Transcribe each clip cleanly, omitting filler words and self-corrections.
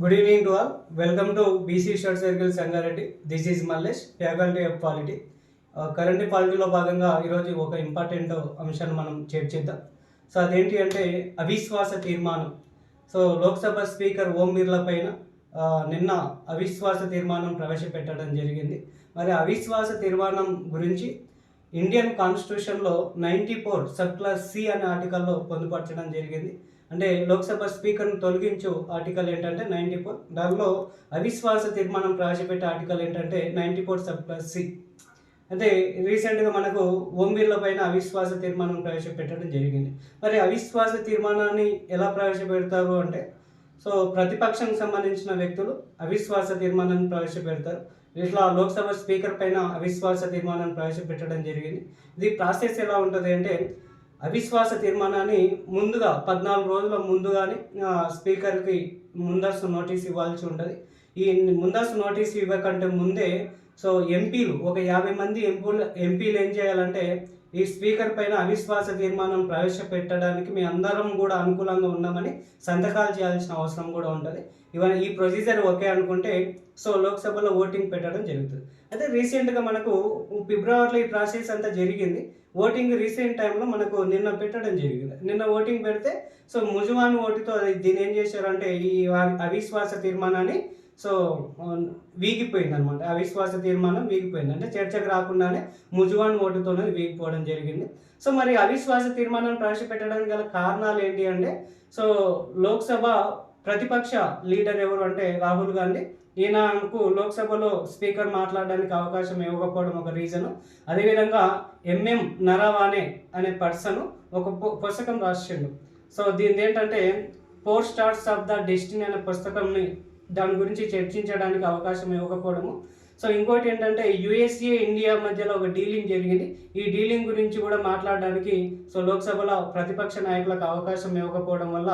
Good evening to all. Welcome to BC Short Circle Sangareddy. This is Mallesh, Faculty of Polity. Current పాలిటీలో భాగంగా ఈరోజు ఒక important అంశాన్ని మనం చర్చిద్దాం. సో అదేంటి అంటే అవిశ్వాస తీర్మానం. సో లోక్సభ స్పీకర్ ఓం బిర్లా పైన నిన్న అవిశ్వాస తీర్మానం ప్రవేశపెట్టడం జరిగింది. మరి అవిశ్వాస తీర్మానం గురించి ఇండియన్ కాన్స్టిట్యూషన్లో 94 సబ్ క్లాస్ సి అనే ఆర్టికల్లో పొందుపరచడం జరిగింది. అంటే లోక్సభ స్పీకర్ను తొలగించు ఆర్టికల్ ఏంటంటే 94, దానిలో అవిశ్వాస తీర్మానం ప్రవేశపెట్టే ఆర్టికల్ ఏంటంటే 94 సబ్ క్లాస్ సి. అంటే రీసెంట్గా మనకు ఓం బిర్లా పైన అవిశ్వాస తీర్మానం ప్రవేశపెట్టడం జరిగింది. మరి అవిశ్వాస తీర్మానాన్ని ఎలా ప్రవేశపెడతారు అంటే, సో ప్రతిపక్షానికి సంబంధించిన వ్యక్తులు అవిశ్వాస తీర్మానాన్ని ప్రవేశపెడతారు. ఇట్లా లోక్సభ స్పీకర్ పైన అవిశ్వాస తీర్మానాన్ని ప్రవేశపెట్టడం జరిగింది. ఇది ప్రాసెస్ ఎలా ఉంటుంది అంటే, అవిశ్వాస తీర్మానాన్ని ముందుగా 14 రోజుల ముందుగానే స్పీకర్కి ముందస్తు నోటీస్ ఇవ్వాల్సి ఉంటుంది. ఈ ముందస్తు నోటీస్ ఇవ్వకంటే ముందే సో ఎంపీలు ఒక 50 మంది ఎంపీలు ఏం చేయాలంటే, ఈ స్పీకర్ పైన అవిశ్వాస తీర్మానం ప్రవేశపెట్టడానికి మీ అందరం కూడా అనుకూలంగా ఉన్నామని సంతకాలు చేయాల్సిన అవసరం కూడా ఉంటుంది. ఇవన్నీ ఈ ప్రొసీజర్ ఓకే అనుకుంటే సో లోక్సభలో ఓటింగ్ పెట్టడం జరుగుతుంది. అయితే రీసెంట్గా మనకు ఫిబ్రవరిలో ఈ ప్రాసెస్ అంతా జరిగింది. ఓటింగ్ రీసెంట్ టైంలో మనకు నిన్న పెట్టడం జరిగింది. నిన్న ఓటింగ్ పెడితే సో ముజువాన్ ఓటుతో దీన్ని ఏం చేశారంటే ఈ అవిశ్వాస తీర్మానాన్ని సో వీగిపోయింది అనమాట. అవిశ్వాస తీర్మానం వీగిపోయింది, అంటే చర్చకు రాకుండానే ముజువాన్ ఓటుతోనే వీగిపోవడం జరిగింది. సో మరి అవిశ్వాస తీర్మానం ప్రవేశపెట్టడానికి గల కారణాలు ఏంటి అంటే, సో లోక్సభ ప్రతిపక్ష లీడర్ ఎవరు అంటే రాహుల్ గాంధీ. ఈయనకు లోక్సభలో స్పీకర్ మాట్లాడడానికి అవకాశం ఇవ్వకపోవడం ఒక రీజను. అదేవిధంగా ఎంఎం నరవానే అనే పర్సన్ ఒక పుస్తకం రాసిండు. సో దీని ఏంటంటే 4 స్టార్స్ ఆఫ్ ద డెస్టినీ అనే పుస్తకంని దాని గురించి చర్చించడానికి అవకాశం ఇవ్వకపోవడము. సో ఇంకోటి ఏంటంటే యుఎస్ఏ ఇండియా మధ్యలో ఒక డీలింగ్ జరిగింది. ఈ డీలింగ్ గురించి కూడా మాట్లాడడానికి సో లోక్సభలో ప్రతిపక్ష నాయకులకు అవకాశం ఇవ్వకపోవడం వల్ల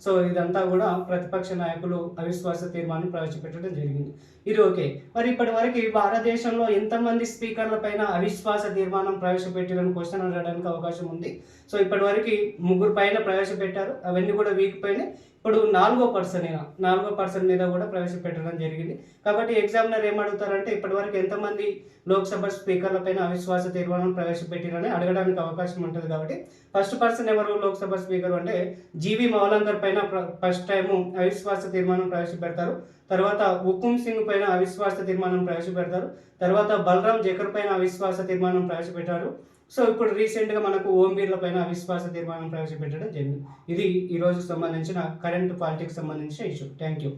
సో ఇదంతా కూడా ప్రతిపక్ష నాయకులు అవిశ్వాస తీర్మానం ప్రవేశపెట్టడం జరిగింది. ఇది ఓకే. మరి ఇప్పటి వరకు భారతదేశంలో ఎంతమంది స్పీకర్ల పైన అవిశ్వాస తీర్మానం ప్రవేశపెట్టారని క్వశ్చన్ అడగడానికి అవకాశం ఉంది. సో ఇప్పటి వరకు 3 పైన ప్రవేశపెట్టారు, అవన్నీ కూడా వీగిపోయినాయి. ఇప్పుడు 4వ పర్సన్ మీద కూడా ప్రవేశపెట్టడం జరిగింది. కాబట్టి ఎగ్జామినర్ ఏమడుగుతారంటే, ఇప్పటివరకు ఎంతమంది లోక్సభ స్పీకర్ల పైన అవిశ్వాస తీర్మానం ప్రవేశపెట్టారని అడగడానికి అవకాశం ఉంటుంది. కాబట్టి ఫస్ట్ పర్సన్ ఎవరు లోక్సభ స్పీకర్ అంటే జీవి మౌలంకర్ పైన ఫస్ట్ టైము అవిశ్వాస తీర్మానం ప్రవేశపెడతారు. తర్వాత హుకుమ్ సింగ్ పైన అవిశ్వాస తీర్మానం ప్రవేశపెడతారు. తర్వాత బలరాం జకర్ పైన అవిశ్వాస తీర్మానం ప్రవేశపెట్టారు. సో ఇప్పుడు రీసెంట్గా మనకు ఓం బిర్లా పైన అవిశ్వాస తీర్మానం ప్రవేశపెట్టడం జరిగింది. ఇది ఈరోజు సంబంధించిన కరెంట్ పాలిటిక్స్ సంబంధించిన ఇష్యూ. Thank you.